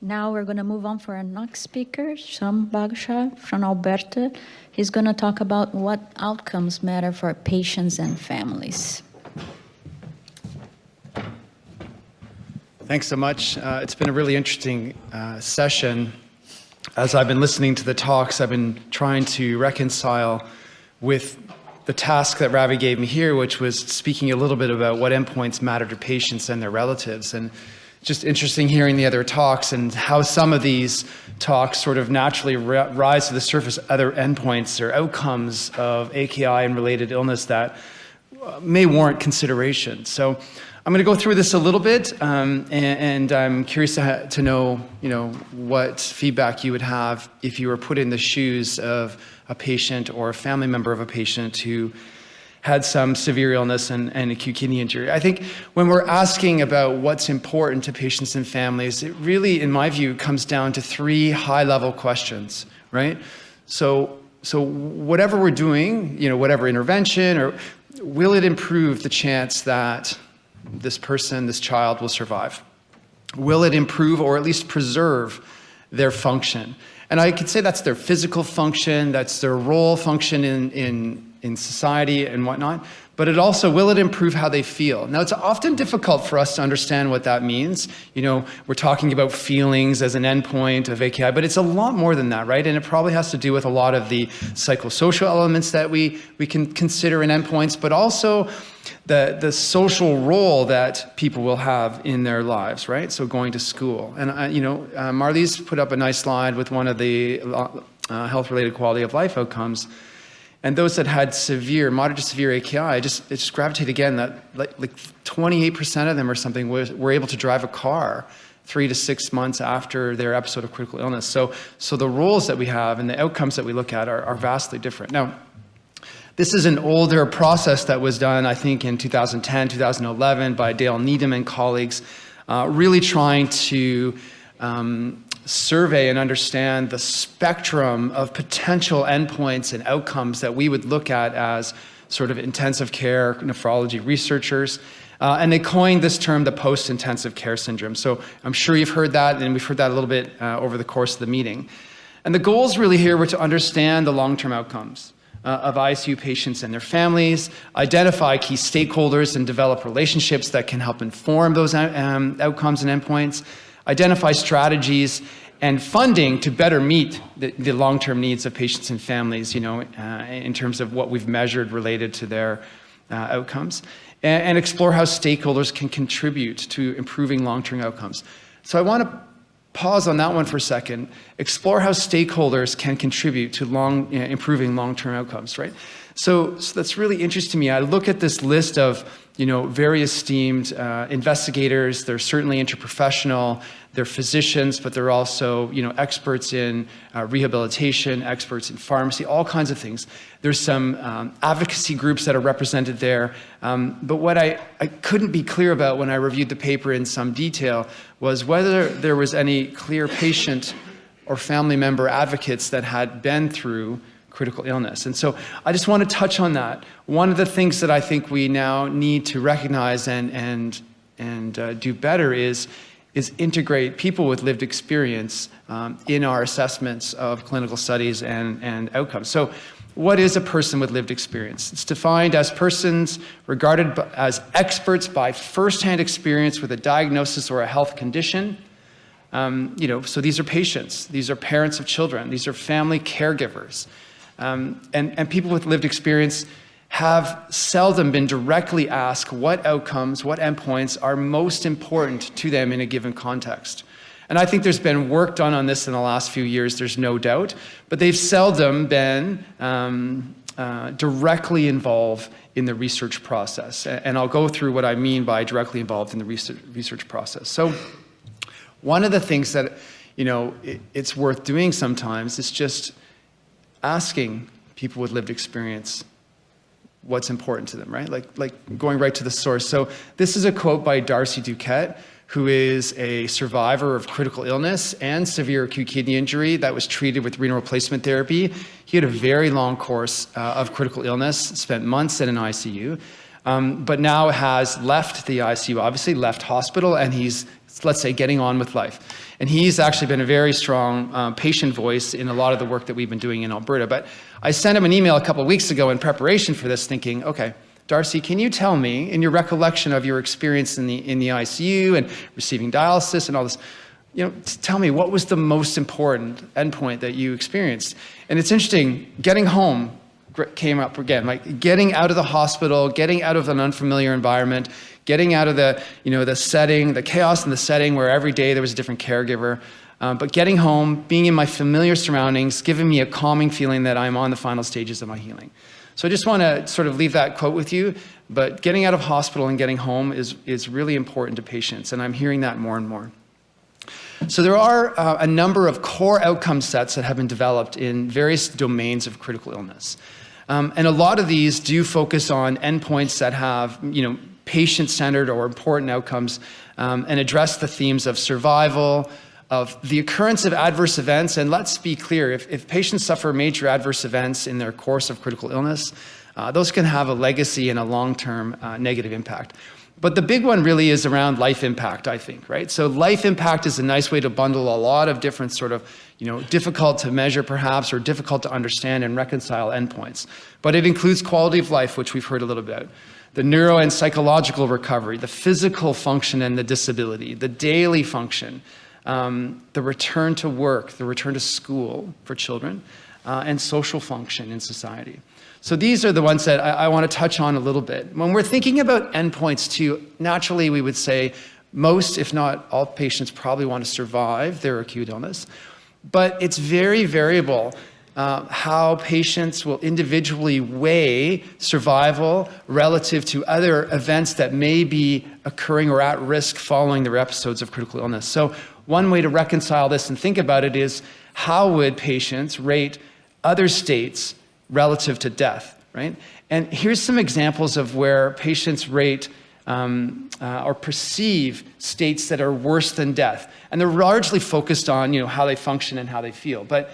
Now we're going to move on for our next speaker, Sham Bagsha from Alberta. He's going to talk about what outcomes matter for patients and families. Thanks so much. It's been a really interesting session. As I've been listening to the talks, I've been trying to reconcile with the task that Ravi gave me here, which was speaking a little bit about what endpoints matter to patients and their relatives. And just interesting hearing the other talks and how some of these talks sort of naturally rise to the surface, other endpoints or outcomes of AKI and related illness that may warrant consideration. So I'm going to go through this a little bit, and I'm curious to know, what feedback you would have if you were put in the shoes of a patient or a family member of a patient who had some severe illness and acute kidney injury. I think when we're asking about what's important to patients and families, it really, in my view, comes down to three high-level questions, right? So whatever we're doing, whatever intervention, or will it improve the chance that this person, this child will survive? Will it improve or at least preserve their function? And I could say that's their physical function, that's their role function in society and whatnot, but it also, will it improve how they feel? Now, it's often difficult for us to understand what that means. We're talking about feelings as an endpoint of AKI, but it's a lot more than that, right? And it probably has to do with a lot of the psychosocial elements that we can consider in endpoints, but also the social role that people will have in their lives, right? So going to school. And, Marlie's put up a nice slide with one of the health-related quality of life outcomes. And those that had moderate to severe AKI, it just gravitated again that like 28% of them or something were able to drive a car 3 to 6 months after their episode of critical illness. So the roles that we have and the outcomes that we look at are vastly different. Now, this is an older process that was done, I think, in 2010, 2011 by Dale Needham and colleagues, really trying to survey and understand the spectrum of potential endpoints and outcomes that we would look at as sort of intensive care nephrology researchers. And they coined this term, the post-intensive care syndrome. So I'm sure you've heard that, and we've heard that a little bit over the course of the meeting. And the goals really here were to understand the long-term outcomes of ICU patients and their families, identify key stakeholders and develop relationships that can help inform those outcomes and endpoints, identify strategies and funding to better meet the long-term needs of patients and families, in terms of what we've measured related to their outcomes, and explore how stakeholders can contribute to improving long-term outcomes. So I want to pause on that one for a second, explore how stakeholders can contribute to improving long-term outcomes, right? So that's really interesting to me. I look at this list of, very esteemed investigators. They're certainly interprofessional. They're physicians, but they're also, experts in rehabilitation, experts in pharmacy, all kinds of things. There's some advocacy groups that are represented there. But what I couldn't be clear about when I reviewed the paper in some detail was whether there was any clear patient or family member advocates that had been through critical illness. And so I just want to touch on that. One of the things that I think we now need to recognize and do better is integrate people with lived experience in our assessments of clinical studies and outcomes. So what is a person with lived experience? It's defined as persons regarded as experts by firsthand experience with a diagnosis or a health condition. So these are patients, these are parents of children, these are family caregivers. And people with lived experience have seldom been directly asked what outcomes, what endpoints are most important to them in a given context. And I think there's been work done on this in the last few years, there's no doubt, but they've seldom been directly involved in the research process. And I'll go through what I mean by directly involved in the research process. So one of the things that, it's worth doing sometimes is just asking people with lived experience what's important to them, right? Like going right to the source. So this is a quote by Darcy Duquette, who is a survivor of critical illness and severe acute kidney injury that was treated with renal replacement therapy. He had a very long course of critical illness, spent months in an ICU, but now has left the ICU, obviously left hospital, and he's let's say, getting on with life. And he's actually been a very strong patient voice in a lot of the work that we've been doing in Alberta. But I sent him an email a couple of weeks ago in preparation for this thinking, okay, Darcy, can you tell me, in your recollection of your experience in the ICU and receiving dialysis and all this, tell me, what was the most important endpoint that you experienced? And it's interesting, getting home came up again, like getting out of the hospital, getting out of an unfamiliar environment, getting out of the setting, the chaos in the setting where every day there was a different caregiver, but getting home, being in my familiar surroundings, giving me a calming feeling that I'm on the final stages of my healing. So I just want to sort of leave that quote with you, but getting out of hospital and getting home is really important to patients, and I'm hearing that more and more. So there are a number of core outcome sets that have been developed in various domains of critical illness. And a lot of these do focus on endpoints that have, patient-centered or important outcomes, and address the themes of survival, of the occurrence of adverse events. And let's be clear, if patients suffer major adverse events in their course of critical illness, those can have a legacy and a long-term negative impact. But the big one really is around life impact, I think, right? So life impact is a nice way to bundle a lot of different sort of, difficult to measure perhaps, or difficult to understand and reconcile endpoints. But it includes quality of life, which we've heard a little bit about, the neuro and psychological recovery, the physical function and the disability, the daily function, the return to work, the return to school for children, and social function in society. So these are the ones that I want to touch on a little bit. When we're thinking about endpoints too, naturally we would say most, if not all, patients probably want to survive their acute illness. But it's very variable how patients will individually weigh survival relative to other events that may be occurring or at risk following their episodes of critical illness. So one way to reconcile this and think about it is, how would patients rate other states relative to death, right? And here's some examples of where patients rate or perceive states that are worse than death. And they're largely focused on, how they function and how they feel. But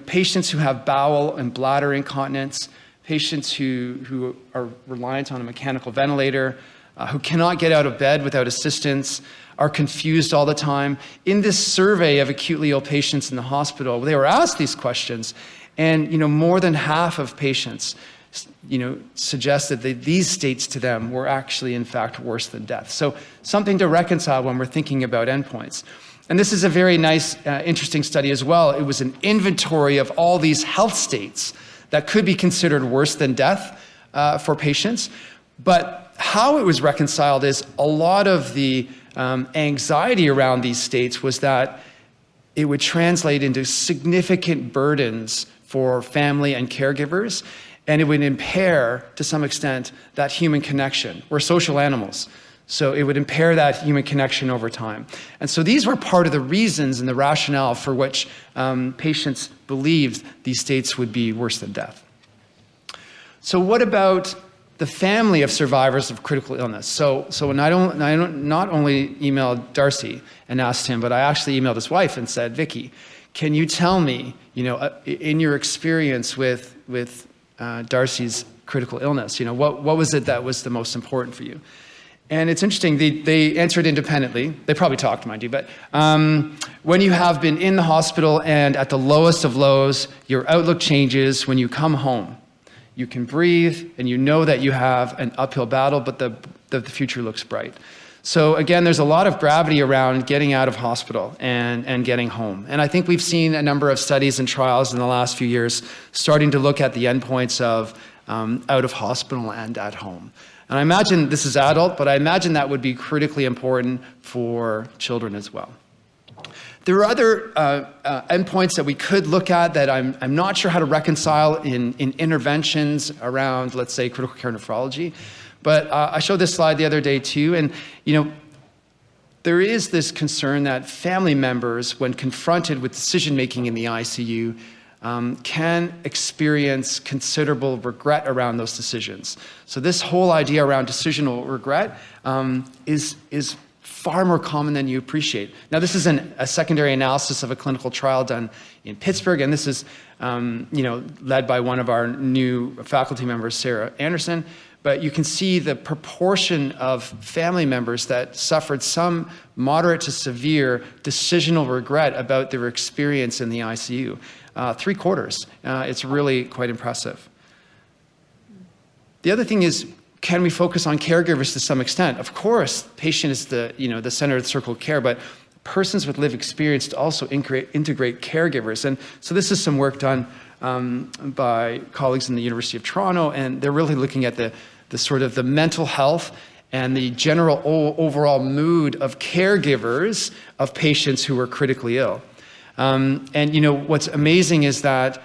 patients who have bowel and bladder incontinence, patients who are reliant on a mechanical ventilator, who cannot get out of bed without assistance, are confused all the time. In this survey of acutely ill patients in the hospital, they were asked these questions, and more than half of patients suggested that these states to them were actually in fact worse than death. So something to reconcile when we're thinking about endpoints. And this is a very nice, interesting study as well. It was an inventory of all these health states that could be considered worse than death for patients. But how it was reconciled is a lot of the anxiety around these states was that it would translate into significant burdens for family and caregivers, and it would impair, to some extent, that human connection. We're social animals, so it would impair that human connection over time. And so these were part of the reasons and the rationale for which patients believed these states would be worse than death. So what about the family of survivors of critical illness? So when I not only emailed Darcy and asked him, but I actually emailed his wife and said, Vicky, can you tell me, in your experience with Darcy's critical illness, what was it that was the most important for you? And it's interesting, they answered independently. They probably talked, mind you, but when you have been in the hospital and at the lowest of lows, your outlook changes when you come home. You can breathe, and you know that you have an uphill battle, but the future looks bright. So again, there's a lot of gravity around getting out of hospital and getting home. And I think we've seen a number of studies and trials in the last few years starting to look at the endpoints of out of hospital and at home. And I imagine this is adult, but I imagine that would be critically important for children as well. There are other endpoints that we could look at that I'm not sure how to reconcile in interventions around, let's say, critical care nephrology. But I showed this slide the other day too, and there is this concern that family members, when confronted with decision-making in the ICU, can experience considerable regret around those decisions. So this whole idea around decisional regret is far more common than you appreciate. Now, this is a secondary analysis of a clinical trial done in Pittsburgh, and this is led by one of our new faculty members, Sarah Anderson. But you can see the proportion of family members that suffered some moderate to severe decisional regret about their experience in the ICU. 3/4. It's really quite impressive. The other thing is, can we focus on caregivers to some extent? Of course, patient is the center of the circle of care, but persons with lived experience to also integrate caregivers. And so this is some work done by colleagues in the University of Toronto, and they're really looking at the sort of the mental health and the general overall mood of caregivers of patients who are critically ill. And what's amazing is that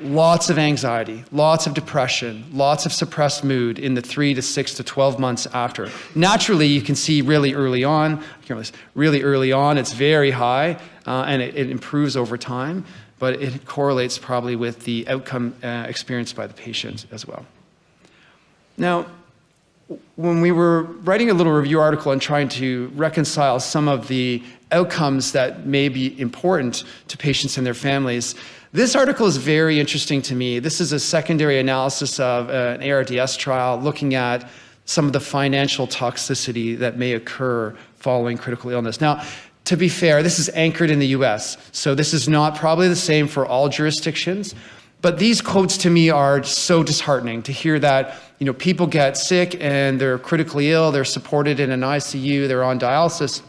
lots of anxiety, lots of depression, lots of suppressed mood in the 3 to 6 to 12 months after. Naturally, you can see really early on, it's very high, and it improves over time, but it correlates probably with the outcome experienced by the patient as well. Now, when we were writing a little review article and trying to reconcile some of the outcomes that may be important to patients and their families, this article is very interesting to me. This is a secondary analysis of an ARDS trial looking at some of the financial toxicity that may occur following critical illness. Now, to be fair, this is anchored in the US, so this is not probably the same for all jurisdictions, but these quotes to me are so disheartening to hear that people get sick and they're critically ill, they're supported in an ICU, they're on dialysis,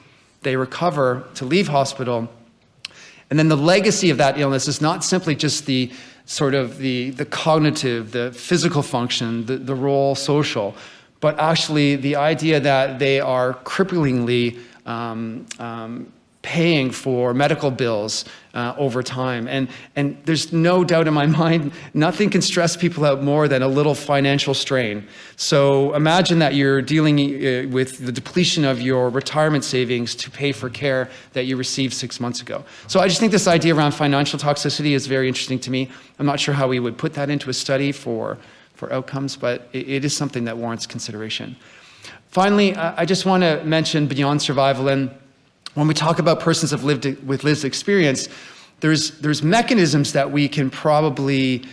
they recover to leave hospital. And then the legacy of that illness is not simply just the cognitive, the physical function, the role social, but actually the idea that they are cripplingly paying for medical bills over time. And there's no doubt in my mind, nothing can stress people out more than a little financial strain. So imagine that you're dealing with the depletion of your retirement savings to pay for care that you received 6 months ago. So I just think this idea around financial toxicity is very interesting to me. I'm not sure how we would put that into a study for outcomes, but it is something that warrants consideration. Finally, I just want to mention beyond survival, and when we talk about persons with lived experience, there's mechanisms that we can probably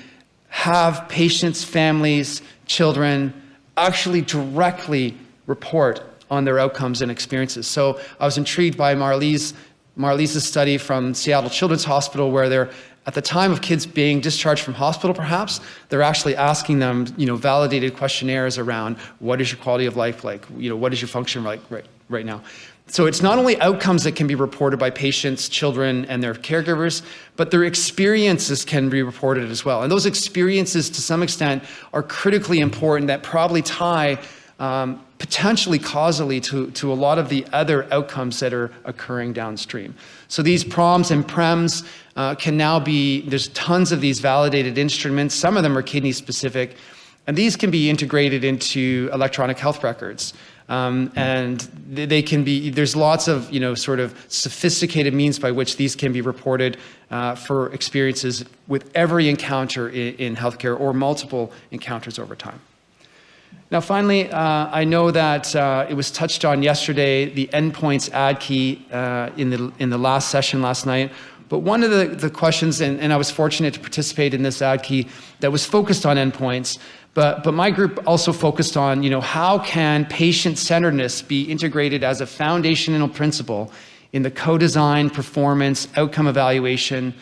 have patients, families, children actually directly report on their outcomes and experiences. So I was intrigued by Marlise's study from Seattle Children's Hospital, where they're, at the time of kids being discharged from hospital perhaps, they're actually asking them, validated questionnaires around what is your quality of life like, what is your function like right now. So it's not only outcomes that can be reported by patients, children, and their caregivers, but their experiences can be reported as well. And those experiences, to some extent, are critically important that probably tie potentially causally to a lot of the other outcomes that are occurring downstream. So these PROMs and PREMs can now be, there's tons of these validated instruments. Some of them are kidney specific, and these can be integrated into electronic health records. And they can be, there's lots of, sort of sophisticated means by which these can be reported for experiences with every encounter in healthcare or multiple encounters over time. Now, finally, I know that it was touched on yesterday, the endpoints ADKey in the last session last night. But one of the questions, and I was fortunate to participate in this ADKey that was focused on endpoints, but my group also focused on, how can patient-centeredness be integrated as a foundational principle in the co-design, performance, outcome evaluation,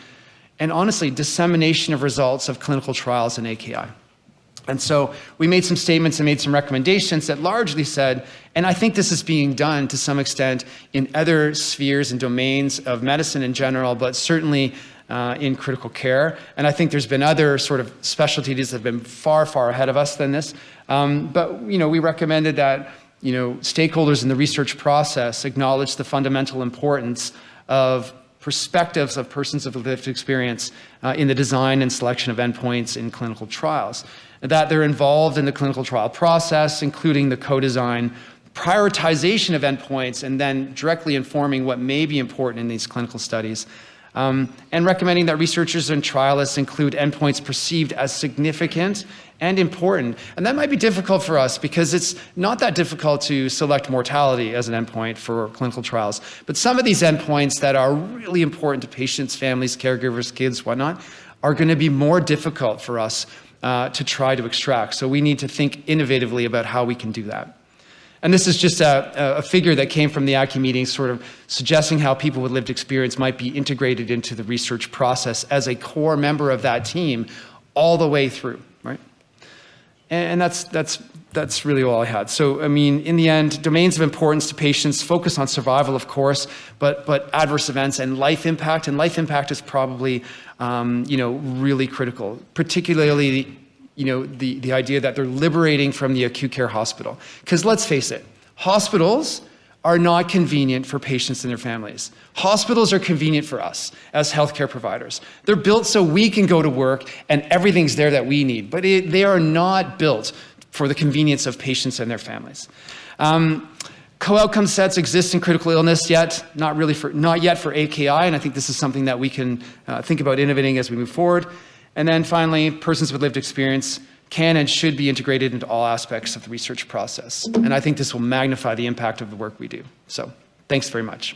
and honestly, dissemination of results of clinical trials in AKI. And so we made some statements and made some recommendations that largely said, and I think this is being done to some extent in other spheres and domains of medicine in general, but certainly in critical care. And I think there's been other sort of specialties that have been far, far ahead of us than this. But we recommended that stakeholders in the research process acknowledge the fundamental importance of perspectives of persons of lived experience in the design and selection of endpoints in clinical trials. That they're involved in the clinical trial process, including the co-design, prioritization of endpoints, and then directly informing what may be important in these clinical studies. And recommending that researchers and trialists include endpoints perceived as significant and important. And that might be difficult for us because it's not that difficult to select mortality as an endpoint for clinical trials. But some of these endpoints that are really important to patients, families, caregivers, kids, whatnot, are going to be more difficult for us to try to extract. So we need to think innovatively about how we can do that. And this is just a figure that came from the ACCI meeting, sort of suggesting how people with lived experience might be integrated into the research process as a core member of that team all the way through, right? And that's really all I had. So, I mean, in the end, domains of importance to patients focus on survival, of course, but adverse events and life impact is probably, really critical, particularly the idea that they're liberating from the acute care hospital. Because let's face it, hospitals are not convenient for patients and their families. Hospitals are convenient for us as healthcare providers. They're built so we can go to work and everything's there that we need, but they are not built for the convenience of patients and their families. Co-outcome sets exist in critical illness, yet not yet for AKI, and I think this is something that we can think about innovating as we move forward. And then finally, persons with lived experience can and should be integrated into all aspects of the research process. And I think this will magnify the impact of the work we do. So thanks very much.